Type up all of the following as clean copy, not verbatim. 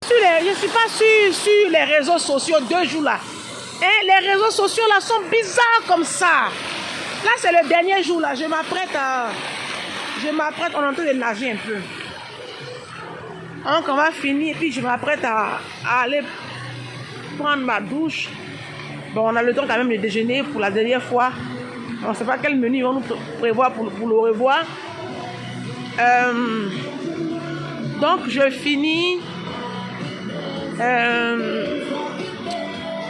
Je ne suis pas sur les réseaux sociaux 2 jours là. Et les réseaux sociaux là sont bizarres comme ça. Là, c'est le dernier jour là. Je m'apprête, on est en train de nager un peu. Donc, on va finir et puis je m'apprête à aller prendre ma douche. Bon, on a le temps quand même de déjeuner pour la dernière fois. On ne sait pas quel menu ils vont nous prévoir pour le revoir. Donc, je finis.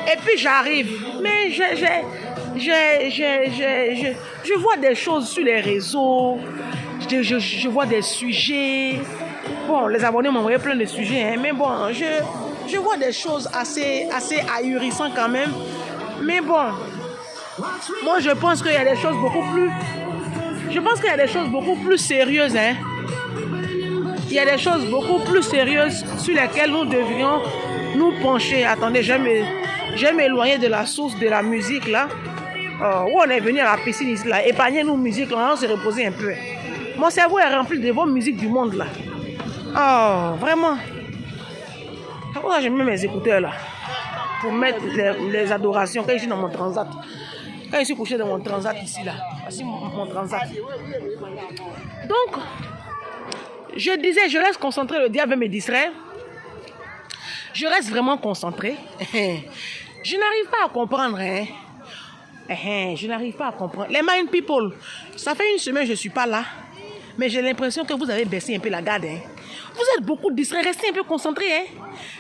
Et puis, j'arrive. Mais je vois des choses sur les réseaux. Je vois des sujets. Bon, les abonnés m'ont envoyé plein de sujets. Hein, mais bon, je vois des choses assez ahurissantes quand même. Mais bon, moi, je pense qu'il y a des choses beaucoup plus... Je pense qu'il y a des choses beaucoup plus sérieuses. Hein. Il y a des choses beaucoup plus sérieuses sur lesquelles nous devrions nous pencher. Attendez, je vais m'éloigner de la source de la musique là. Où on est venu à la piscine ici là. Épargnez nos musiques là, on se reposer un peu. Mon cerveau est rempli de vos musiques du monde là. Oh, vraiment. C'est pour ça que je mets mes écouteurs là. Pour mettre les adorations quand je suis dans mon transat. Quand je suis couché dans mon transat ici là. Voici mon transat. Donc, je disais, je reste concentré, le diable me distraire. Je reste vraiment concentré. Je n'arrive pas à comprendre. Hein. Je n'arrive pas à comprendre. Les Mind People, ça fait 1 semaine que je ne suis pas là. Mais j'ai l'impression que vous avez baissé un peu la garde. Hein. Vous êtes beaucoup distraits. Restez un peu concentrés. Hein.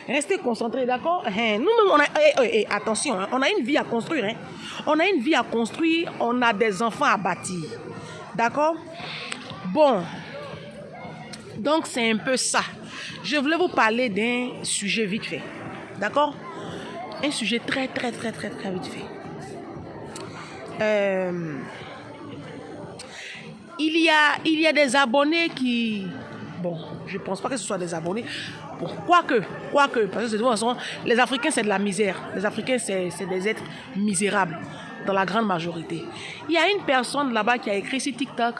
Restez concentrés, d'accord? Nous-mêmes, on a... attention, hein, on a une vie à construire. Hein. On a une vie à construire. On a des enfants à bâtir. D'accord? Bon. Donc, c'est un peu ça. Je voulais vous parler d'un sujet vite fait. D'accord? Un sujet très vite fait. Il y a des abonnés qui... Bon, je ne pense pas que ce soit des abonnés. Bon, quoique, parce que de toute façon, les Africains, c'est de la misère. Les Africains, c'est des êtres misérables, dans la grande majorité. Il y a une personne là-bas qui a écrit sur TikTok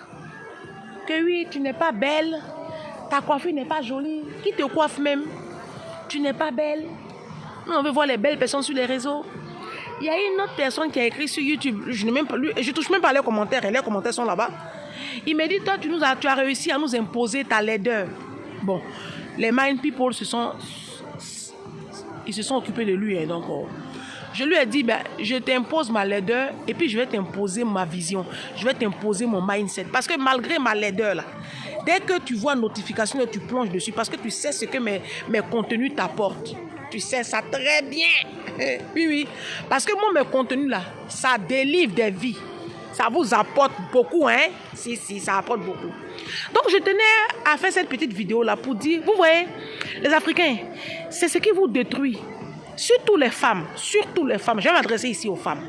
que oui, tu n'es pas belle, ta coiffure n'est pas jolie. Qui te coiffe même? Tu n'es pas belle. Nous, on veut voir les belles personnes sur les réseaux. Il y a une autre personne qui a écrit sur YouTube. Je ne touche même pas les commentaires. Et les commentaires sont là-bas. Il m'a dit, toi, tu as réussi à nous imposer ta laideur. Bon, les Mind People se sont occupés de lui. Hein, donc, je lui ai dit, ben, je t'impose ma laideur et puis je vais t'imposer ma vision. Je vais t'imposer mon mindset. Parce que malgré ma laideur, là, dès que tu vois une notification, tu plonges dessus parce que tu sais ce que mes contenus t'apportent. Tu sais ça très bien. Oui. Parce que moi, mes contenus, là, ça délivre des vies. Ça vous apporte beaucoup, hein? Si, ça apporte beaucoup. Donc, je tenais à faire cette petite vidéo-là pour dire, vous voyez, les Africains, c'est ce qui vous détruit. Surtout les femmes. Je vais m'adresser ici aux femmes.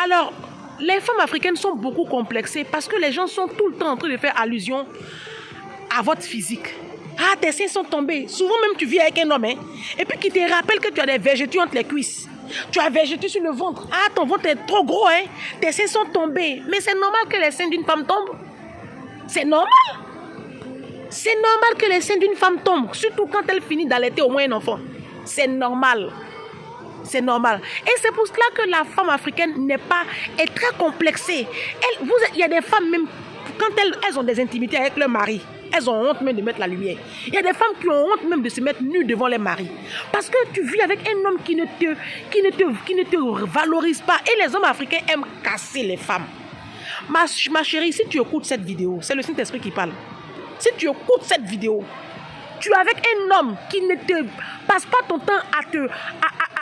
Alors, les femmes africaines sont beaucoup complexées parce que les gens sont tout le temps en train de faire allusion à votre physique. Ah, tes seins sont tombés. Souvent même, tu vis avec un homme, hein? Et puis qui te rappelle que tu as des vergetures entre les cuisses. Tu as vergeture sur le ventre. Ah, ton ventre est trop gros, hein? Tes seins sont tombés. Mais c'est normal que les seins d'une femme tombent. C'est normal. C'est normal que les seins d'une femme tombent. Surtout quand elle finit d'allaiter au moins un enfant. C'est normal. C'est normal. Et c'est pour cela que la femme africaine est très complexée. Il y a des femmes même, quand elles ont des intimités avec leur mari, elles ont honte même de mettre la lumière. Il y a des femmes qui ont honte même de se mettre nues devant les maris. Parce que tu vis avec un homme qui ne te valorise pas. Et les hommes africains aiment casser les femmes. Ma chérie, si tu écoutes cette vidéo, c'est le Saint-Esprit qui parle. Si tu écoutes cette vidéo, tu es avec un homme qui ne te passe pas ton temps à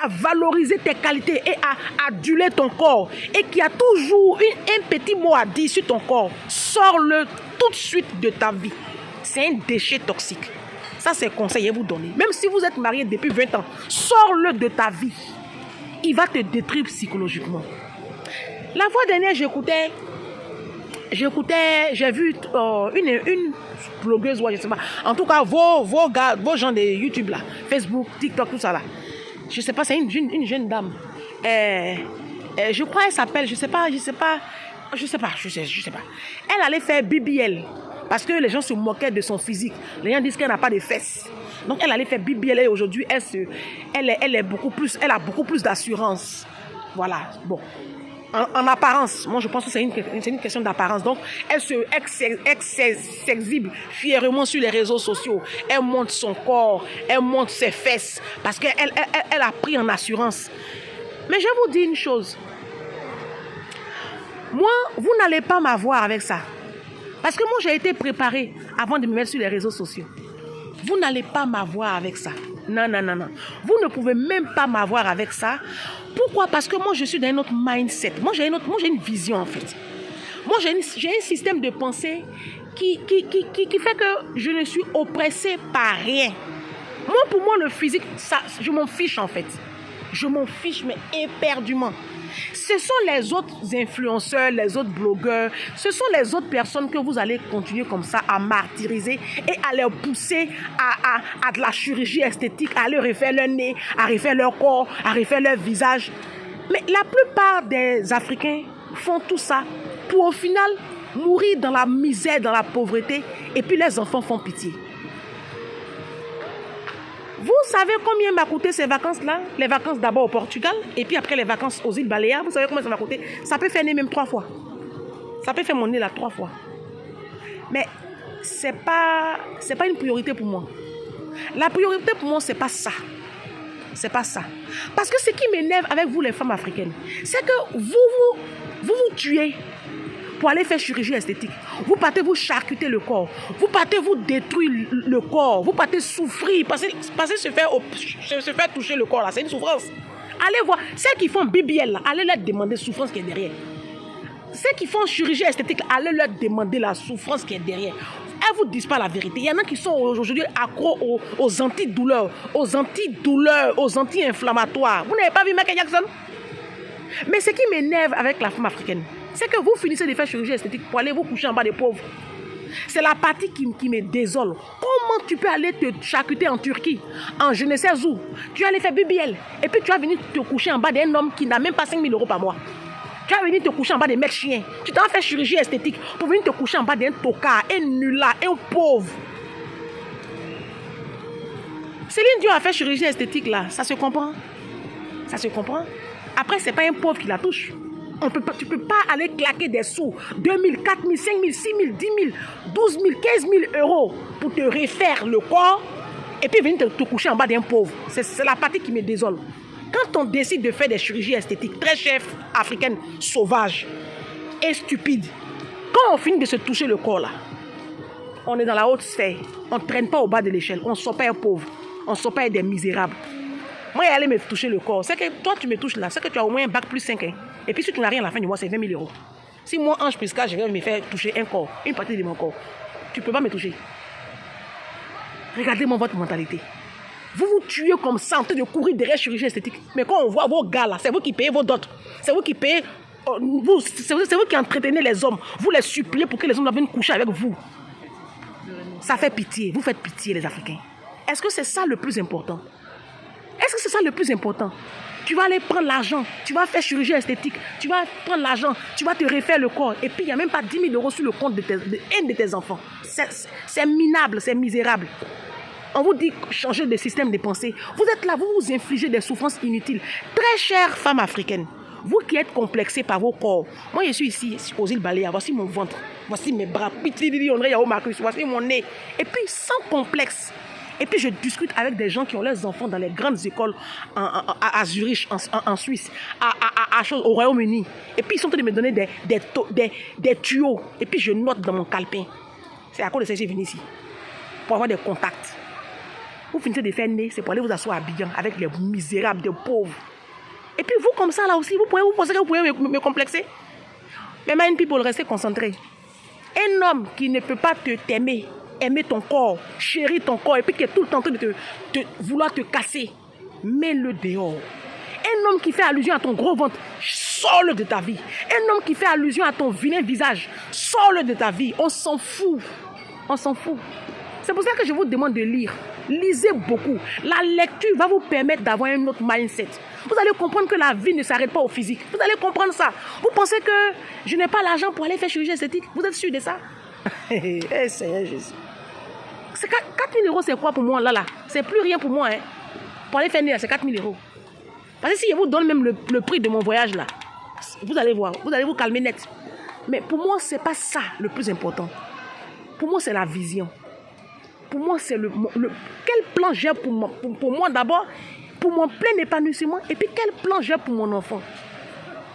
valoriser tes qualités et à aduler ton corps et qui a toujours un petit mot à dire sur ton corps, sors-le tout de suite de ta vie. C'est un déchet toxique. Ça, c'est un conseil à vous donner. Même si vous êtes marié depuis 20 ans, sors-le de ta vie. Il va te détruire psychologiquement. La fois dernière, j'ai vu une blogueuse, je sais pas. En tout cas, vos gens de YouTube là, Facebook, TikTok, tout ça là. Je sais pas, c'est une jeune dame. Je crois qu'elle s'appelle, je sais pas. Elle allait faire BBL. Parce que les gens se moquaient de son physique. Les gens disent qu'elle n'a pas de fesses. Donc elle allait faire BBL et aujourd'hui, elle a beaucoup plus d'assurance. Voilà, bon. En apparence, moi je pense que c'est une question d'apparence. Donc elle s'exhibe fièrement sur les réseaux sociaux. Elle montre son corps, elle montre ses fesses. Parce qu'elle a pris en assurance. Mais je vous dis une chose. Moi, vous n'allez pas m'avoir avec ça. Parce que moi, j'ai été préparée avant de me mettre sur les réseaux sociaux. Vous n'allez pas m'avoir avec ça. Non, non, non, non. Vous ne pouvez même pas m'avoir avec ça. Pourquoi? Parce que moi, je suis dans un autre mindset. Moi, j'ai une vision, en fait. Moi, j'ai un système de pensée qui fait que je ne suis oppressée par rien. Moi, pour moi, le physique, ça, je m'en fiche, en fait. Je m'en fiche, mais éperdument. Ce sont les autres influenceurs, les autres blogueurs, ce sont les autres personnes que vous allez continuer comme ça à martyriser et à leur pousser à de la chirurgie esthétique, à leur refaire leur nez, à refaire leur corps, à refaire leur visage. Mais la plupart des Africains font tout ça pour au final mourir dans la misère, dans la pauvreté, et puis les enfants font pitié. Vous savez combien m'a coûté ces vacances-là? Les vacances d'abord au Portugal et puis après les vacances aux îles Baléares. Vous savez combien ça m'a coûté? Ça peut faire nez même 3 fois. Ça peut faire mon nez là 3 fois. Mais c'est pas une priorité pour moi. La priorité pour moi, c'est pas ça. C'est pas ça. Parce que ce qui m'énerve avec vous les femmes africaines, c'est que vous tuez pour aller faire chirurgie esthétique. Vous partez vous charcuter le corps. Vous partez vous détruire le corps. Vous partez souffrir. Passez se faire toucher le corps là. C'est une souffrance. Allez voir. Ceux qui font BBL là, allez leur demander la souffrance qui est derrière. Ceux qui font chirurgie esthétique, allez leur demander la souffrance qui est derrière. Elles ne vous disent pas la vérité. Il y en a qui sont aujourd'hui accros aux antidouleurs, aux anti-inflammatoires. Vous n'avez pas vu Michael Jackson? Mais ce qui m'énerve avec la femme africaine, c'est que vous finissez de faire chirurgie esthétique pour aller vous coucher en bas des pauvres. C'est la partie qui me désole. Comment tu peux aller te charcuter en Turquie, en je ne sais où? Tu vas aller faire BBL et puis tu vas venir te coucher en bas d'un homme qui n'a même pas 5 000 € par mois. Tu vas venir te coucher en bas des mecs chiens. Tu t'en fais chirurgie esthétique pour venir te coucher en bas d'un tocard, un nulard, un pauvre. Céline Dion a fait chirurgie esthétique là, ça se comprend. Ça se comprend. Après, ce n'est pas un pauvre qui la touche. Tu ne peux pas aller claquer des sous, 2 000, 4 000, 5 000, 6 000, 10 000, 12 000, 15 000 € pour te refaire le corps et puis venir te coucher en bas d'un pauvre. C'est la partie qui me désole. Quand on décide de faire des chirurgies esthétiques, très chères africaines, sauvages et stupides, quand on finit de se toucher le corps là, on est dans la haute sphère, on ne traîne pas au bas de l'échelle, on ne sort pas un pauvre, on ne sort pas des misérables. Moi, aller me toucher le corps, c'est que toi, tu me touches là, c'est que tu as au moins un bac plus 5. Hein. Et puis, si tu n'as rien à la fin du mois, c'est 20 000 €. Si moi, Ange Prisca, je vais me faire toucher un corps, une partie de mon corps, tu ne peux pas me toucher. Regardez-moi votre mentalité. Vous vous tuez comme ça en train de courir derrière chirurgie esthétique. Mais quand on voit vos gars là, c'est vous qui payez vos dots. C'est vous qui payez, c'est vous qui entretenez les hommes. Vous les suppliez pour que les hommes viennent coucher avec vous. Ça fait pitié. Vous faites pitié, les Africains. Est-ce que c'est ça le plus important? Est-ce que c'est ça le plus important? Tu vas aller prendre l'argent, tu vas faire chirurgie esthétique, tu vas prendre l'argent, tu vas te refaire le corps. Et puis, il n'y a même pas 10 000 € sur le compte de un de tes enfants. C'est minable, c'est misérable. On vous dit changer de système de pensée. Vous êtes là, vous vous infligez des souffrances inutiles. Très chères femmes africaines, vous qui êtes complexées par vos corps. Moi, je suis ici aux îles Baléares. Voici mon ventre, voici mes bras. Voici mon nez. Et puis, sans complexe. Et puis, je discute avec des gens qui ont leurs enfants dans les grandes écoles à Zurich, en Suisse, au Royaume-Uni. Et puis, ils sont en train de me donner des tuyaux. Et puis, je note dans mon calepin. C'est à cause de ça que je suis venu ici. Pour avoir des contacts. Vous finissez de faire nez, c'est pour aller vous asseoir à Abidjan avec les misérables, des pauvres. Et puis, vous, comme ça, là aussi, vous pensez que vous pouvez me complexer? Mais mind people, restez concentrés. Un homme qui ne peut pas t'aimer, aimer ton corps, chérir ton corps, et puis qui est tout le temps en train de vouloir te casser, mets-le dehors. Un homme qui fait allusion à ton gros ventre, sors-le de ta vie. Un homme qui fait allusion à ton vilain visage, sors-le de ta vie. On s'en fout. On s'en fout. C'est pour ça que je vous demande de lire. Lisez beaucoup. La lecture va vous permettre d'avoir un autre mindset. Vous allez comprendre que la vie ne s'arrête pas au physique. Vous allez comprendre ça. Vous pensez que je n'ai pas l'argent pour aller faire chirurgie esthétique? Vous êtes sûr de ça? Seigneur Jésus. 4 000 euros, c'est quoi pour moi, là? C'est plus rien pour moi, hein. Pour aller faire c'est 4 000 euros. Parce que si je vous donne même le prix de mon voyage, là, vous allez voir, vous allez vous calmer net. Mais pour moi, c'est pas ça le plus important. Pour moi, c'est la vision. Pour moi, c'est quel plan j'ai pour moi d'abord, pour mon plein épanouissement, et puis quel plan j'ai pour mon enfant.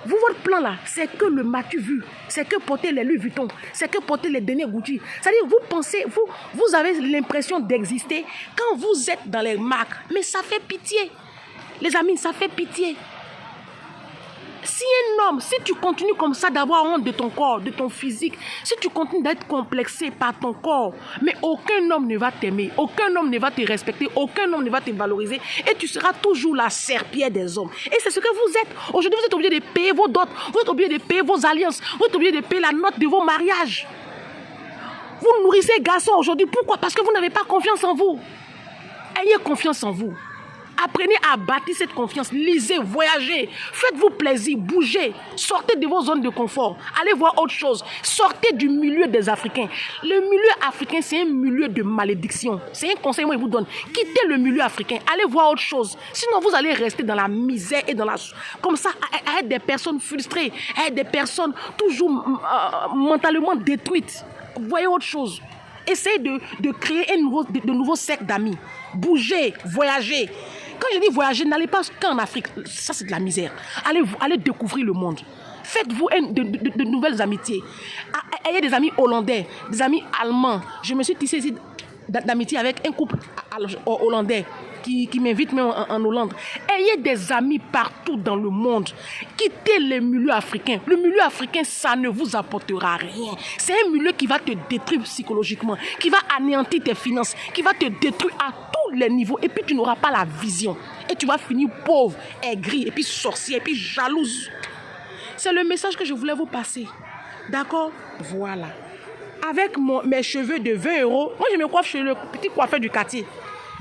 Vous, votre plan là, c'est que le matu vu, c'est que porter les Louis Vuitton, c'est que porter les derniers Gucci. C'est-à-dire, vous pensez, vous avez l'impression d'exister quand vous êtes dans les marques. Mais ça fait pitié. Les amis, ça fait pitié. Si un homme, si tu continues comme ça d'avoir honte de ton corps, de ton physique, si tu continues d'être complexé par ton corps, mais aucun homme ne va t'aimer, aucun homme ne va te respecter, aucun homme ne va te valoriser et tu seras toujours la serpillière des hommes. Et c'est ce que vous êtes. Aujourd'hui, vous êtes obligé de payer vos dots, vous êtes obligé de payer vos alliances, vous êtes obligé de payer la note de vos mariages. Vous nourrissez garçons aujourd'hui. Pourquoi? Parce que vous n'avez pas confiance en vous. Ayez confiance en vous. Apprenez à bâtir cette confiance. Lisez, voyagez, faites-vous plaisir, bougez, sortez de vos zones de confort, allez voir autre chose, sortez du milieu des Africains. Le milieu africain, c'est un milieu de malédiction. C'est un conseil que je vous donne. Quittez le milieu africain, allez voir autre chose. Sinon, vous allez rester dans la misère et dans la... Comme ça, à être des personnes frustrées, à être des personnes toujours mentalement détruites. Voyez autre chose. Essayez de créer de nouveaux cercles d'amis. Bougez, voyagez. Quand je dis voyager, n'allez pas qu'en Afrique. Ça, c'est de la misère. Allez découvrir le monde. Faites-vous de nouvelles amitiés. Ayez des amis hollandais, des amis allemands. Je me suis tissé ici d'amitié avec un couple hollandais qui m'invite même en Hollande. Ayez des amis partout dans le monde. Quittez le milieu africain. Le milieu africain, ça ne vous apportera rien. C'est un milieu qui va te détruire psychologiquement, qui va anéantir tes finances, qui va te détruire à tous les niveaux. Et puis tu n'auras pas la vision. Et tu vas finir pauvre, aigri, et puis sorcier, et puis jalouse. C'est le message que je voulais vous passer. D'accord? Voilà. Avec mes cheveux de 20 euros, moi je me coiffe chez le petit coiffeur du quartier.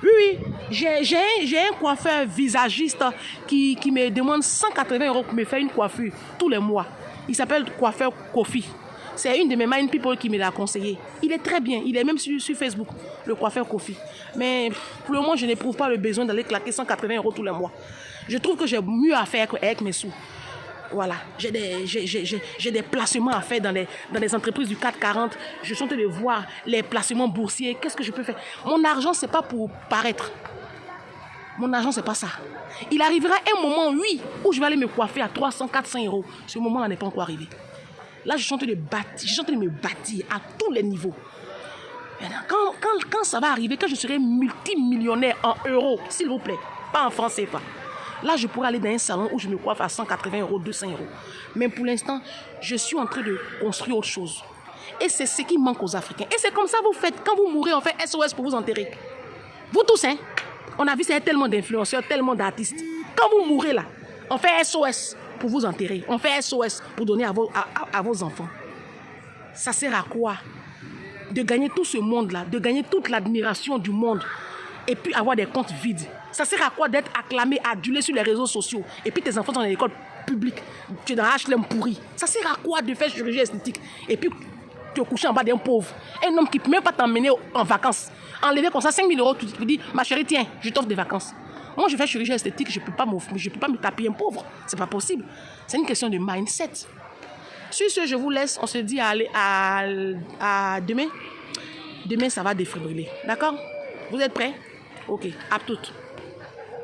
Oui, j'ai un coiffeur visagiste qui me demande 180 euros pour me faire une coiffure tous les mois. Il s'appelle coiffeur Kofi. C'est une de mes mind people qui me l'a conseillé. Il est très bien, il est même sur Facebook, le coiffeur Kofi. Mais pour le moment, je n'éprouve pas le besoin d'aller claquer 180 euros tous les mois. Je trouve que j'ai mieux à faire avec mes sous. Voilà, j'ai des placements à faire dans les entreprises du 440. Je suis en train de voir les placements boursiers. Qu'est-ce que je peux faire? Mon argent, ce n'est pas pour paraître. Mon argent, ce n'est pas ça. Il arrivera un moment, oui, où je vais aller me coiffer à 300, 400 euros. Ce moment-là n'est pas encore arrivé. Là, je suis en train de me bâtir à tous les niveaux. Quand ça va arriver, quand je serai multimillionnaire en euros, s'il vous plaît, pas en francs CFA. Là, je pourrais aller dans un salon où je me coiffe à 180 euros, 200 euros. Mais pour l'instant, je suis en train de construire autre chose. Et c'est ce qui manque aux Africains. Et c'est comme ça que vous faites. Quand vous mourrez, on fait SOS pour vous enterrer. Vous tous, hein? On a vu, c'est tellement d'influenceurs, tellement d'artistes. Quand vous mourrez là, on fait SOS pour vous enterrer. On fait SOS pour donner à vos enfants. Ça sert à quoi? De gagner tout ce monde-là, de gagner toute l'admiration du monde et puis avoir des comptes vides. Ça sert à quoi d'être acclamé, adulé sur les réseaux sociaux et puis tes enfants sont dans l'école publique, tu es dans HLM pourri. Ça sert à quoi de faire chirurgie esthétique et puis te coucher en bas d'un pauvre? Un homme qui ne peut même pas t'emmener en vacances. Enlever comme ça 5 000 euros, tu te dis, ma chérie, tiens, je t'offre des vacances. Moi, je fais chirurgie esthétique, je ne peux pas me taper un pauvre. C'est pas possible. C'est une question de mindset. Sur ce, je vous laisse. On se dit à demain. Demain, ça va défibriller. D'accord? Vous êtes prêts? Ok, à toutes.